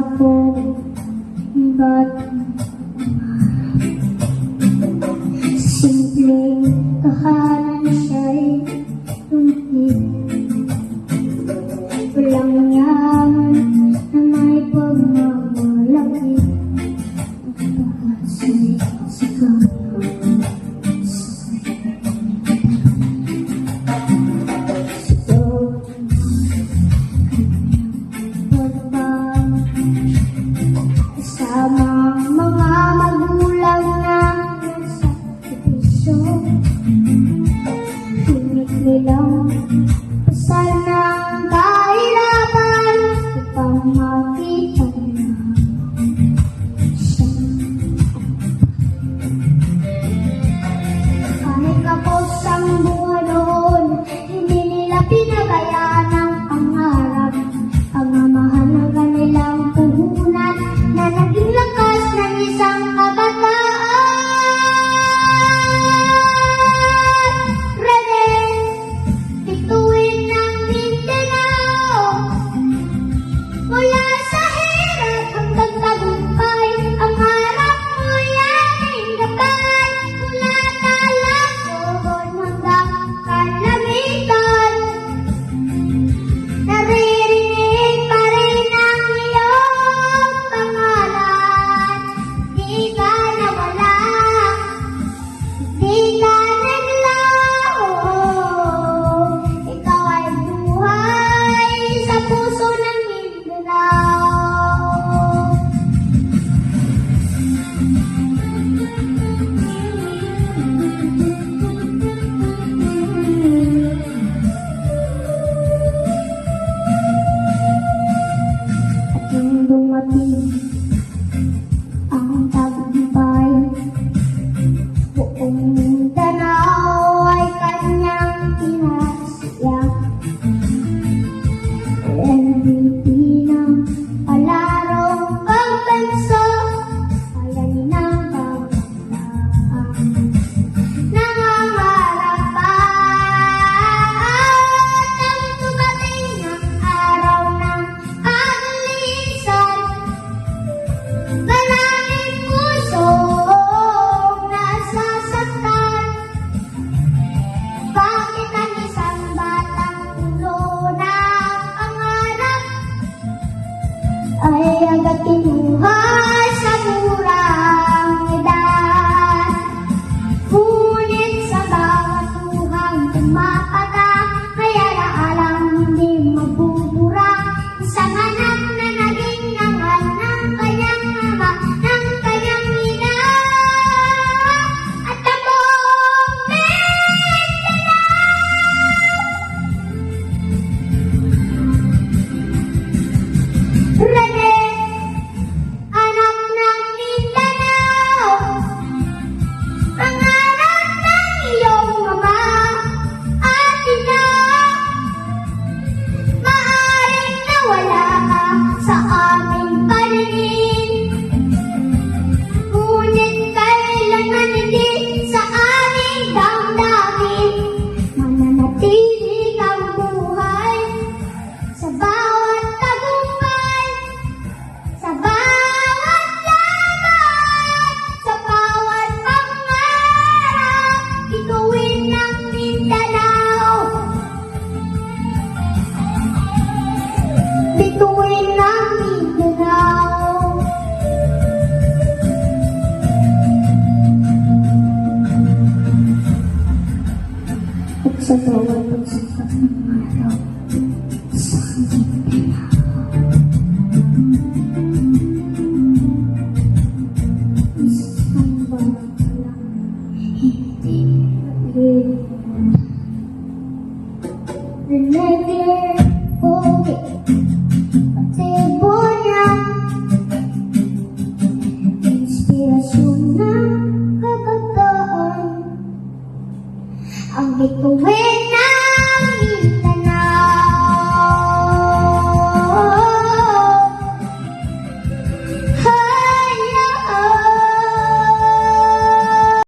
akong bata. Simpleng tahanan siya'y tungkit. Walang yaman na may pagmamalaki. Pag-asay sa kanyang kasamang mga magulang na nasa puso. Pinig nilang pasal ng kahirapan upang makita na siya. Kahit kapos ang buhay noon, hindi nila pinabayaan ang pangarap. Pagmamahal ng kanilang puhunan na naging lakas ng isang kabataan. Rene, bituin ng Mindanao, mula sa hirap hanggang tagumpay, ang harap mo'y aming gabay. Mula Talasogon hanggang Kalamitan, naririnig pa rin ang iyong pangalan. Di ka nawala, di ka naglaho. Ikaw ay buhay sa puso ng Mindanao. At nung dumating ang tagumpay, buong Mindanao ay kanyang pinasya. MVP ng palarong pagbansa, bayani ng kabataan. Nangangarap pa at dumating ang araw ng kagisan. Maraming pusong nasasaktan. Bakit ang isang batang ulo ng pangarap ay agad kinuha sa murang edad? Ngunit sa bawat luhang tumapatak, may alaalang hindi mabubura. Isang anak na naging nangal ng kanyang ama, ng kanyang ina, at ang buong Mindanao. Rene, anak ng Mindanao, pangarap ng iyong ama at ina. Maaaring nawala ka sa aming paningin, ngunit kailanman hindi sa aming damdamin. Mananatili kang buhay sa bawat tagumpay, sa bawat laban, sa bawat pangarap. Bituin ng Mindanao, bituin ng Mindanao. At sa bawat pagsikat ng araw sa Mindanao, isang bawat lang hindi mapili. Renegade, okay, patebo niya, inspirasyon ng kabataan. Ang bituin